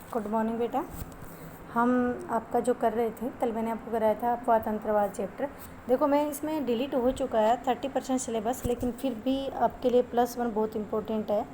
Good morning बेटा। हम आपका जो कर रहे थे, कल मैंने आपको कराया था अपवाद तंत्रवाद चैप्टर। देखो मैं इसमें डिलीट हो चुका है 30% सिलेबस, लेकिन फिर भी आपके लिए +1 बहुत इम्पोर्टेंट है।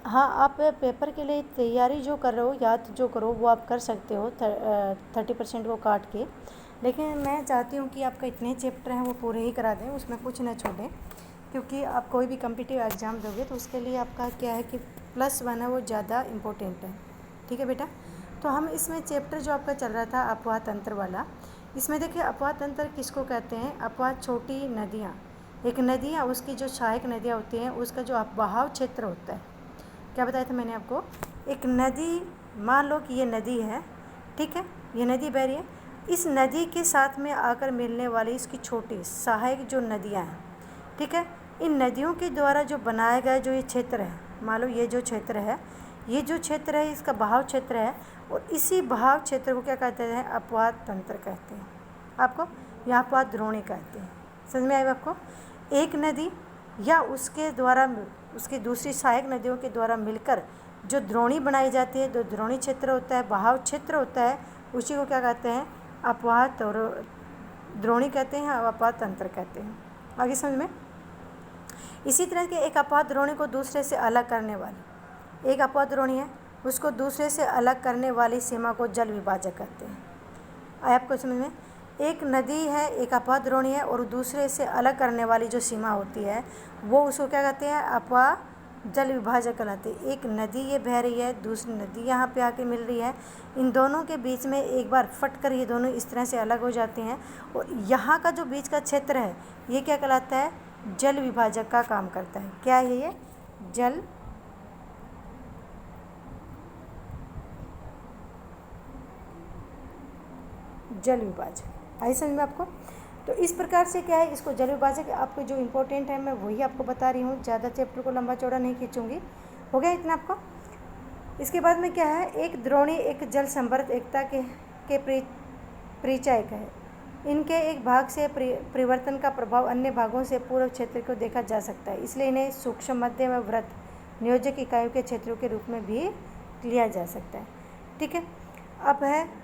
हाँ, आप पेपर के लिए तैयारी जो कर रहे हो, याद जो करो वो आप कर सकते हो 30% को काट के, लेकिन मैं चाहती हूँ कि आपका इतने चैप्टर हैं वो पूरे ही करा दें, उसमें कुछ ना छोड़ें, क्योंकि आप कोई भी कॉम्पिटिटिव एग्ज़ाम दोगे तो उसके लिए आपका क्या है कि +1 है वो ज़्यादा इम्पोर्टेंट है। ठीक है बेटा। तो हम इसमें चैप्टर जो आपका चल रहा था अपवाद तंत्र वाला, इसमें देखिए अपवाद तंत्र किसको कहते हैं। अपवाद छोटी नदियाँ, एक नदी है उसकी जो सहायक नदियाँ होती हैं उसका जो बहाव क्षेत्र होता है। क्या बताया था मैंने आपको, एक नदी, मान लो कि ये नदी है, ठीक है, ये नदी बह रही है, इस नदी के साथ में आकर मिलने वाली इसकी छोटी सहायक जो नदियाँ हैं, ठीक है, इन नदियों के द्वारा जो बनाया गया जो ये क्षेत्र है, मान लो ये जो क्षेत्र है, ये जो क्षेत्र है इसका बहाव क्षेत्र है, और इसी बहाव क्षेत्र को क्या कहते हैं, अपवाद तंत्र कहते हैं। आपको यहाँ अपवाद द्रोणी कहते हैं। समझ में आएगा आपको। एक नदी या उसके द्वारा उसकी दूसरी सहायक नदियों के द्वारा मिलकर जो द्रोणी बनाई जाती है, जो द्रोणी क्षेत्र होता है, बहाव क्षेत्र होता है, उसी को क्या कहते हैं, अपवाद और द्रोणी कहते हैं, अपवाद तंत्र कहते हैं। आगे समझ में। इसी तरह के एक अपवाद द्रोणी को दूसरे से अलग करने वाली, एक अपवाद द्रोणी है उसको दूसरे से अलग करने वाली सीमा को जल विभाजक कहते हैं। आया आपको समझ में। एक नदी है, एक अपवाद द्रोणी है, और दूसरे से अलग करने वाली जो सीमा होती है वो उसको क्या कहते हैं, अपवाद जल विभाजक कहलाते हैं। एक नदी ये बह रही है, दूसरी नदी यहाँ पे आके मिल रही है, इन दोनों के बीच में एक बार फट कर ये दोनों इस तरह से अलग हो जाते हैं, और यहाँ का जो बीच का क्षेत्र है ये क्या कहलाता है, जल विभाजक का काम करता है। क्या है ये, जल विभाजक। आई समझ में आपको। तो इस प्रकार से क्या है, इसको जल विभाजक आपको जो इम्पोर्टेंट है मैं वही आपको बता रही हूँ, ज़्यादा चैप्टर को लंबा चौड़ा नहीं खींचूंगी। हो गया इतना आपको। इसके बाद में क्या है, एक द्रोणी एक जल संवर्ध एकता के परिचायक है। इनके एक भाग से परिवर्तन का प्रभाव अन्य भागों से पूर्व क्षेत्र को देखा जा सकता है, इसलिए इन्हें सूक्ष्म, मध्य व वृत्त नियोजक इकाइयों के क्षेत्रों के रूप में भी लिया जा सकता है। ठीक है। अब है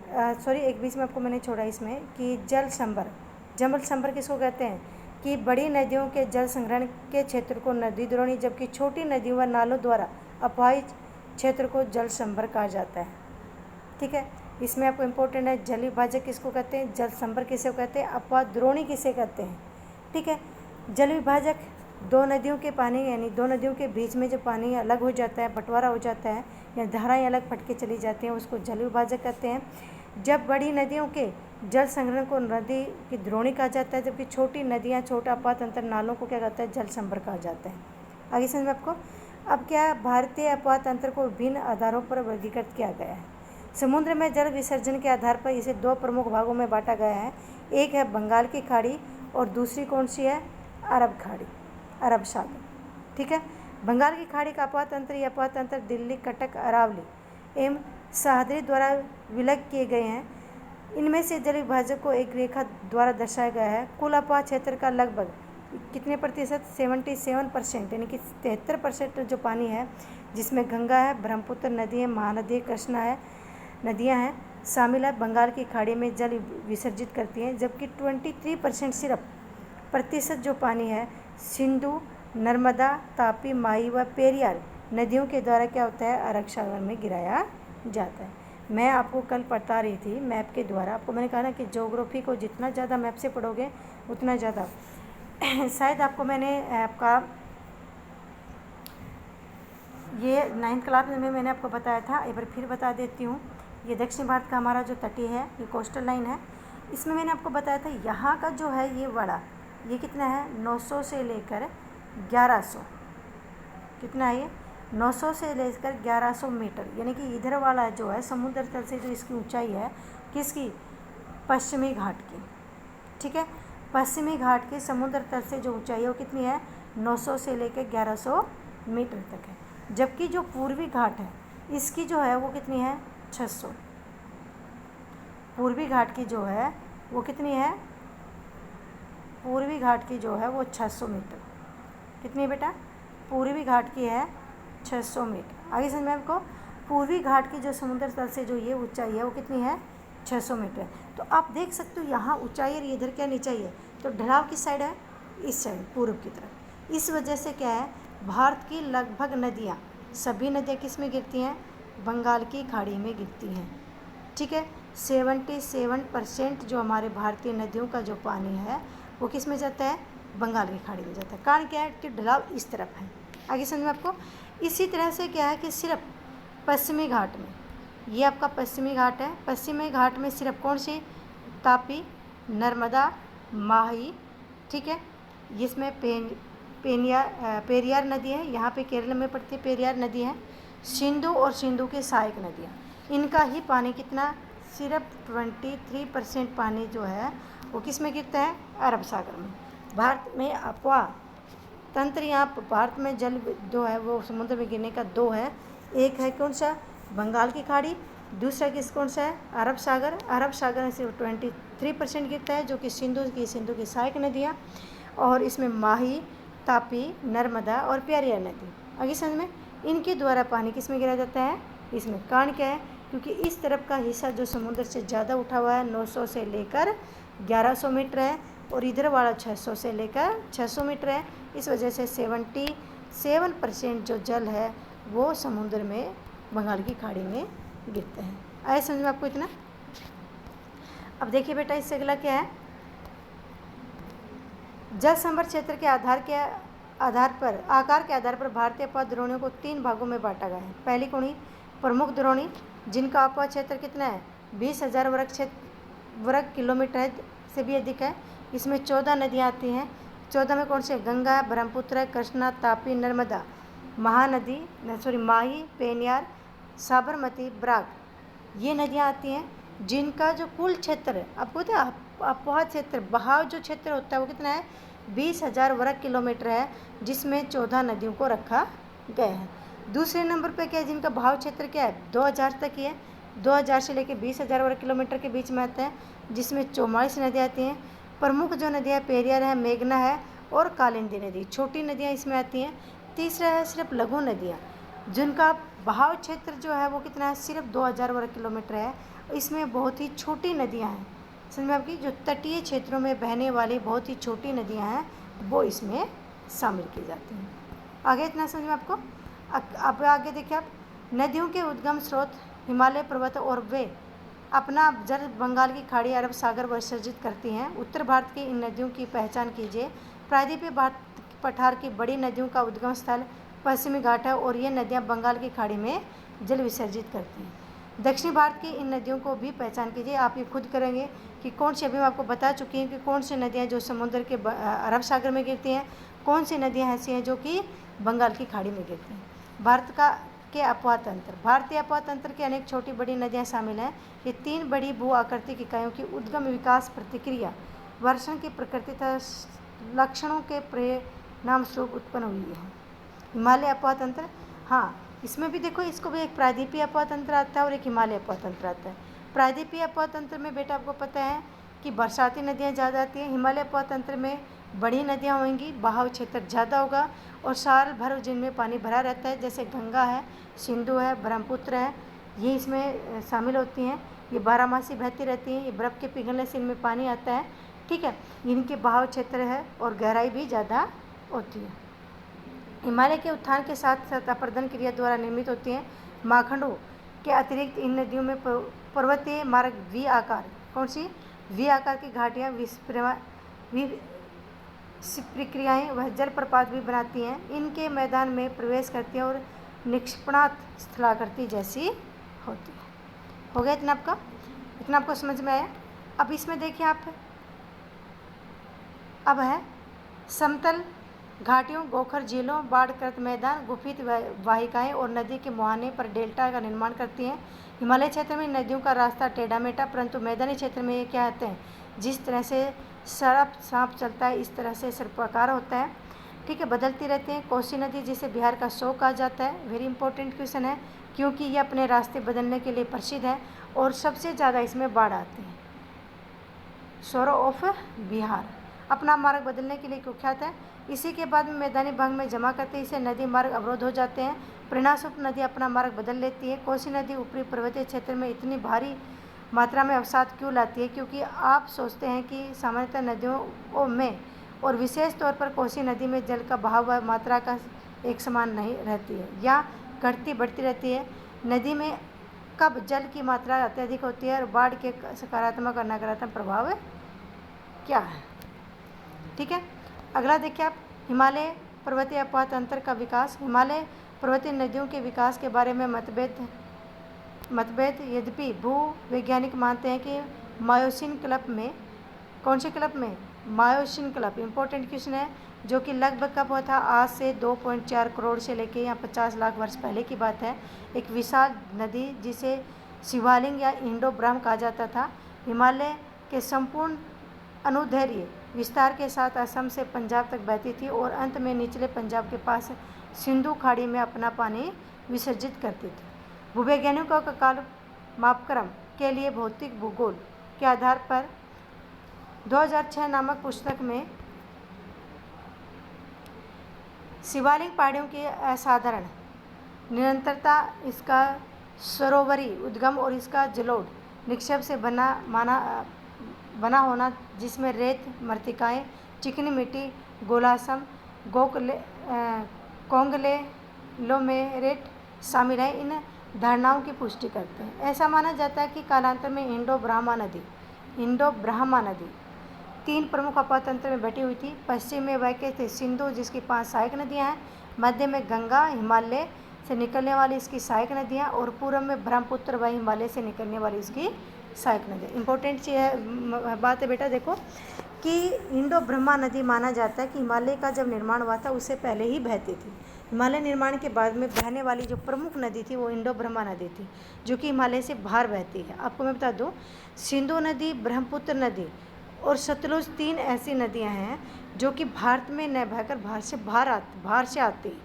एक बीच में आपको मैंने छोड़ा इसमें कि जल संभर किसको कहते हैं, कि बड़ी नदियों के जल संग्रहण के क्षेत्र को नदी द्रोणी, जबकि छोटी नदियों व नालों द्वारा अपवाहित क्षेत्र को जल संभर कहा जाता है। ठीक है। इसमें आपको इम्पोर्टेंट है, जल विभाजक किसको कहते हैं, जल संभर किसे कहते हैं, अपवाद द्रोणी किसे कहते हैं। ठीक है। जल विभाजक दो नदियों के पानी, यानी दो नदियों के बीच में जो पानी अलग हो जाता है, बंटवारा हो जाता है, या धाराएं अलग फटके चली जाती हैं, उसको जल विभाजक कहते हैं। जब बड़ी नदियों के जल संग्रहण को नदी की द्रोणी कहा जाता है, जबकि छोटी नदियाँ, छोटा अपवाद तंत्र नालों को क्या कहता है, जल संभर कहा जाता है। आगे समझ में आपको। अब क्या है, भारतीय अपवाद तंत्र को विभिन्न आधारों पर वर्गीकृत किया गया है। समुद्र में जल विसर्जन के आधार पर इसे दो प्रमुख भागों में बांटा गया है। एक है बंगाल की खाड़ी और दूसरी कौन सी है, अरब खाड़ी, अरब सागर। ठीक है। बंगाल की खाड़ी का अपवाद तंत्र या अपवाद तंत्र दिल्ली, कटक, अरावली एवं सादरी द्वारा विलग किए गए हैं। इनमें से जल विभाजक को एक रेखा द्वारा दर्शाया गया है। कुल अपवाद क्षेत्र का लगभग कितने प्रतिशत, 77%, यानी कि 73% जो पानी है, जिसमें गंगा है, ब्रह्मपुत्र नदी है, महानदी है, कृष्णा है, नदियां हैं, शामिल है, बंगाल की खाड़ी में जल विसर्जित करती हैं। जबकि 23% सिर्फ प्रतिशत जो पानी है सिंधु, नर्मदा, तापी, माई व पेरियार नदियों के द्वारा क्या होता है, अरब सागर में गिराया जाता है। मैं आपको कल पढ़ा रही थी मैप के द्वारा, आपको मैंने कहा ना कि ज्योग्राफी को जितना ज़्यादा मैप से पढ़ोगे उतना ज़्यादा शायद आपको मैंने आपका ये 9th क्लास में मैंने आपको बताया था, एक बार फिर बता देती हूँ। ये दक्षिण भारत का हमारा जो तटीय है, ये कोस्टल लाइन है, इसमें मैंने आपको बताया था यहाँ का जो है ये बड़ा, ये कितना है, 900 से लेकर 1100, कितना है ये, 900 से लेकर 1100 मीटर, यानी कि इधर वाला जो है समुद्र तल से जो इसकी ऊंचाई है, किसकी, पश्चिमी घाट की। ठीक है। पश्चिमी घाट की समुद्र तल से जो ऊंचाई है वो कितनी है, 900 से लेकर 1100 मीटर तक है। जबकि जो पूर्वी घाट है इसकी जो है वो कितनी है, 600। पूर्वी घाट की जो है वो कितनी है, पूर्वी घाट की जो है वो 600 मीटर। कितनी बेटा, पूर्वी घाट की है 600 मीटर। आगे समझ में आपको। पूर्वी घाट की जो समुद्र तल से जो ये ऊंचाई है वो कितनी है, 600 मीटर। तो आप देख सकते हो यहाँ ऊंचाई और इधर क्या नीचाई है, तो ढलाव किस साइड है, इस साइड पूर्व की तरफ। इस वजह से क्या है, भारत की लगभग नदियाँ, सभी नदियाँ किस में गिरती हैं, बंगाल की खाड़ी में गिरती हैं। ठीक है, 77% जो हमारे भारतीय नदियों का जो पानी है वो किस में जाता है, बंगाल की खाड़ी में जाता है। कारण क्या है कि ढलाव इस तरफ है। आगे समझ में आपको। इसी तरह से क्या है कि सिर्फ पश्चिमी घाट में, ये आपका पश्चिमी घाट है, पश्चिमी घाट में सिर्फ कौन सी, तापी, नर्मदा, माही, ठीक है, जिसमें पेरियार नदी है, यहाँ पे केरल में पड़ती है, पेरियार नदी है, सिंधु और सिंधु की सहायक नदियाँ, इनका ही पानी कितना, सिर्फ 23% पानी जो है वो किस में गिरता है, अरब सागर में। भारत में अफवाह तंत्र, यहाँ भारत में जल जो है वो समुद्र में गिरने का दो है, एक है कौन सा, बंगाल की खाड़ी, दूसरा किस कौन सा है, अरब सागर। अरब सागर में सिर्फ 23% गिरता है, जो कि सिंधु की सहायक नदियाँ, और इसमें माही, तापी, नर्मदा और पेरियार नदी। आगे समझ में, इनके द्वारा पानी किस में गिरा जाता है, इसमें। कारण क्या है, क्योंकि इस तरफ का हिस्सा जो समुद्र से ज़्यादा उठा हुआ है 900 से लेकर 1100 मीटर है, और इधर वाला 600 से लेकर 600 मीटर है। इस वजह से 77% जो जल है वो समुद्र में, बंगाल की खाड़ी में गिरते हैं। आए समझ में आपको इतना। अब देखिए बेटा, इससे अगला क्या है, जल संभर क्षेत्र के आकार के आधार पर भारतीय अपवाह द्रोणियों को 3 भागों में बांटा गया है। पहली कौन, प्रमुख द्रोणी, जिनका अपवाह क्षेत्र कितना है, 20,000 वर्ग किलोमीटर से भी अधिक है। इसमें 14 नदियाँ आती हैं। 14 में कौन से, गंगा, ब्रह्मपुत्र, कृष्णा, तापी, नर्मदा, माही, पेनियार, साबरमती, बराक, ये नदियाँ आती हैं, जिनका जो कुल क्षेत्र है, आपको पता है अपवाह क्षेत्र, बहाव जो क्षेत्र होता है वो कितना है, 20,000 वर्ग किलोमीटर है, जिसमें 14 नदियों को रखा गया है। दूसरे नंबर पे क्या है, जिनका बहाव क्षेत्र क्या है, 2000 तक ही है, 2000 से लेकर 20,000 वर्ग किलोमीटर के बीच में आता है, जिसमें 44 नदियाँ आती हैं। प्रमुख जो नदियाँ पेरियार है, मेघना है और कालिंदी नदी, छोटी नदियाँ इसमें आती हैं। तीसरा है सिर्फ लघु नदियाँ, जिनका बहाव क्षेत्र जो है वो कितना है, सिर्फ 2000 वर्ग किलोमीटर है। इसमें बहुत ही छोटी नदियाँ हैं, समझ में आपकी, जो तटीय क्षेत्रों में बहने वाली बहुत ही छोटी नदियाँ हैं वो इसमें शामिल की जाती हैं। आगे इतना समझ में आपको। अब आगे देखिए आप, नदियों के उद्गम स्रोत हिमालय पर्वत, और वे अपना जल बंगाल की खाड़ी, अरब सागर विसर्जित करती हैं। उत्तर भारत की इन नदियों की पहचान कीजिए। प्रायद्वीपीय भारत पठार की बड़ी नदियों का उद्गम स्थल पश्चिमी घाट है, और ये नदियाँ बंगाल की खाड़ी में जल विसर्जित करती हैं। दक्षिणी भारत की इन नदियों को भी पहचान कीजिए। आप ये खुद करेंगे कि कौन सी, अभी मैं आपको बता चुकी हूँ कि कौन सी नदियाँ जो समुद्र के अरब सागर में गिरती हैं, कौन सी नदियाँ ऐसी हैं जो कि बंगाल की खाड़ी में गिरती हैं। भारत के अपवाह तंत्र, भारतीय अपवाह तंत्र के अनेक छोटी बड़ी नदियाँ शामिल हैं। ये 3 बड़ी भू आकृतिक इकाइयों की उद्गम, विकास, प्रतिक्रिया, वर्षण की प्रकृति तथा लक्षणों के परिणाम स्वरूप उत्पन्न हुई है। हिमालय अपवाह तंत्र, हाँ इसमें भी देखो, इसको भी एक प्रायद्वीपीय अपवाह तंत्र आता है और एक हिमालय अपवाह तंत्र आता है। प्रायद्वीपीय अपवाह तंत्र में बेटा आपको पता है कि बरसाती नदियाँ ज़्यादा आती हैं। हिमालय अपवाह तंत्र में बड़ी नदियाँ होंगी, बहाव क्षेत्र ज़्यादा होगा और साल भर जिनमें पानी भरा रहता है, जैसे गंगा है, सिंधु है, ब्रह्मपुत्र है, ये इसमें शामिल होती हैं। ये 12 मासी बहती रहती हैं, ये बर्फ़ के पिघलने से इनमें पानी आता है, ठीक है। इनके बहाव क्षेत्र है और गहराई भी ज़्यादा होती है। हिमालय के उत्थान के साथ साथ अपरदन क्रिया द्वारा निर्मित होती हैं। माखंडों के अतिरिक्त इन नदियों में पर्वतीय मार्ग, वी आकार, कौन सी, वी आकार की घाटियाँ, प्रक्रियाएँ वह जलप्रपात भी बनाती हैं। इनके मैदान में प्रवेश करती हैं और निक्षेपणात् स्थलाकृति जैसी होती है। हो गया इतना आपका, इतना आपको समझ में आया। अब इसमें देखिए आप, अब है समतल घाटियों, गोखर झीलों, बाढ़कृत मैदान, गुफित वाहिकाएँ और नदी के मुहाने पर डेल्टा का निर्माण करती हैं। हिमालय क्षेत्र में नदियों का रास्ता टेढ़ा मेढ़ा, परंतु मैदानी क्षेत्र में ये क्या होते हैं, जिस तरह से सांप चलता है इस तरह से सर्पाकार होता है, ठीक है, बदलती रहती है। कोसी नदी, जिसे बिहार का शोक कहा जाता है, वेरी इंपॉर्टेंट क्वेश्चन है, क्योंकि ये अपने रास्ते बदलने के लिए प्रसिद्ध है और सबसे ज़्यादा इसमें बाढ़ आती है। सोरो ऑफ बिहार अपना मार्ग बदलने के लिए कुख्यात है। इसी के बाद में मैदानी भाग में जमा करते इसे नदी मार्ग अवरोध हो जाते हैं। परिणामस्वरूप नदी अपना मार्ग बदल लेती है। कोसी नदी ऊपरी पर्वतीय क्षेत्र में इतनी भारी मात्रा में अवसाद क्यों लाती है? क्योंकि आप सोचते हैं कि सामान्यतः नदियों में और विशेष तौर पर कोसी नदी में जल का बहाव व मात्रा का एक समान नहीं रहती है या घटती बढ़ती रहती है। नदी में कब जल की मात्रा अत्यधिक होती है और बाढ़ के सकारात्मक और नकारात्मक प्रभाव क्या है? ठीक है, अगला देखिए आप, हिमालय पर्वतीय अपवाह तंत्र का विकास। हिमालय पर्वतीय नदियों के विकास के बारे में मतभेद यद्यपि भू वैज्ञानिक मानते हैं कि मायोसीन क्लब में, कौन से क्लब में? मायोसीन क्लब, इंपॉर्टेंट क्वेश्चन है, जो कि लगभग कब हुआ था? आज से 2.4 करोड़ से लेके या 50 लाख वर्ष पहले की बात है। एक विशाल नदी जिसे शिवालिक या इंडो ब्रह्म कहा जाता था, हिमालय के संपूर्ण अनुदैर्घ्य विस्तार के साथ असम से पंजाब तक बहती थी और अंत में निचले पंजाब के पास सिंधु खाड़ी में अपना पानी विसर्जित करती थी। भूवैज्ञानिकों का काल मापक्रम के लिए भौतिक भूगोल के आधार पर 2006 नामक पुस्तक में शिवालिक पहाड़ियों की असाधारण निरंतरता, इसका सरोवरी उद्गम और इसका जलोढ़ निक्षेप से बना होना, जिसमें रेत, मृत्तिकाएं, चिकनी मिट्टी, गोलासम, कॉन्ग्लोमेरेट शामिल है, इन धारणाओं की पुष्टि करते हैं। ऐसा माना जाता है कि कालांतर में इंडो ब्रह्मा नदी 3 प्रमुख अपवाह तंत्र में बटी हुई थी। पश्चिम में वह के थे सिंधु, जिसकी 5 सहायक नदियां हैं, मध्य में गंगा, हिमालय से निकलने वाली इसकी सहायक नदियां, और पूर्व में ब्रह्मपुत्र व हिमालय से निकलने वाली इसकी सहायक नदियां। इंपॉर्टेंट बात है बेटा, देखो कि इंडो ब्रह्मा नदी माना जाता है कि हिमालय का जब निर्माण हुआ था उससे पहले ही बहती थी। हिमालय निर्माण के बाद में बहने वाली जो प्रमुख नदी थी वो इंडो ब्रह्मा नदी थी, जो कि हिमालय से बाहर बहती है। आपको मैं बता दूं, सिंधु नदी, ब्रह्मपुत्र नदी और सतलुज 3 ऐसी नदियां हैं जो कि भारत में न बहकर बाहर से आती है।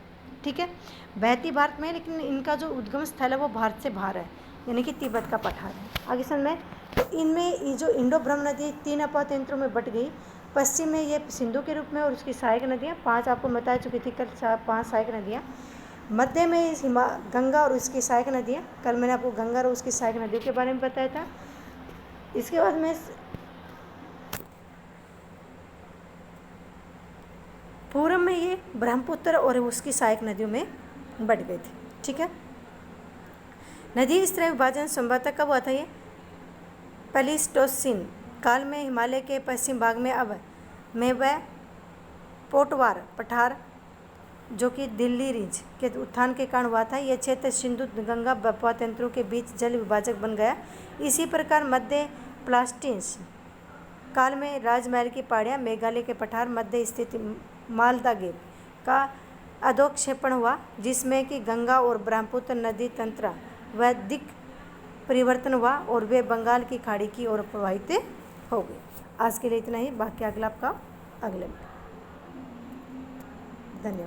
ठीक है, बहती भारत में, लेकिन इनका जो उद्गम स्थल है वो भारत से बाहर है, यानी कि तिब्बत का पठार है। आगे समझ में, तो इनमें ये जो इंडो ब्रह्म नदी 3 अपवाह तंत्रों में बट गई। पश्चिम में ये सिंधु के रूप में और उसकी सहायक नदियाँ 5 आपको बता चुकी थी कल, 5 सहायक नदियाँ। मध्य में इस गंगा और उसकी सहायक नदियाँ, कल मैंने आपको गंगा और उसकी सहायक नदियों के बारे में बताया था। इसके बाद में पूर्व में ये ब्रह्मपुत्र और उसकी सहायक नदियों में बट गई थी। ठीक है, नदी इस तरह विभाजन संभवतः कब हुआ था? ये प्लेइस्टोसीन काल में हिमालय के पश्चिम भाग में वह पोटवार पठार, जो कि दिल्ली रिंज के उत्थान के कारण हुआ था। यह क्षेत्र सिंधु गंगा अपवाह तंत्रों के बीच जल विभाजक बन गया। इसी प्रकार मध्य प्लास्टीन काल में राजमहल की पहाड़ियाँ, मेघालय के पठार, मध्य स्थित मालदा गेप का अधोक्षेपण हुआ, जिसमें कि गंगा और ब्रह्मपुत्र नदी तंत्र व दिक् परिवर्तन हुआ और वे बंगाल की खाड़ी की ओर प्रवाहित हो गए। आज के लिए इतना ही, बाकी अगला आपका अगले में। धन्यवाद।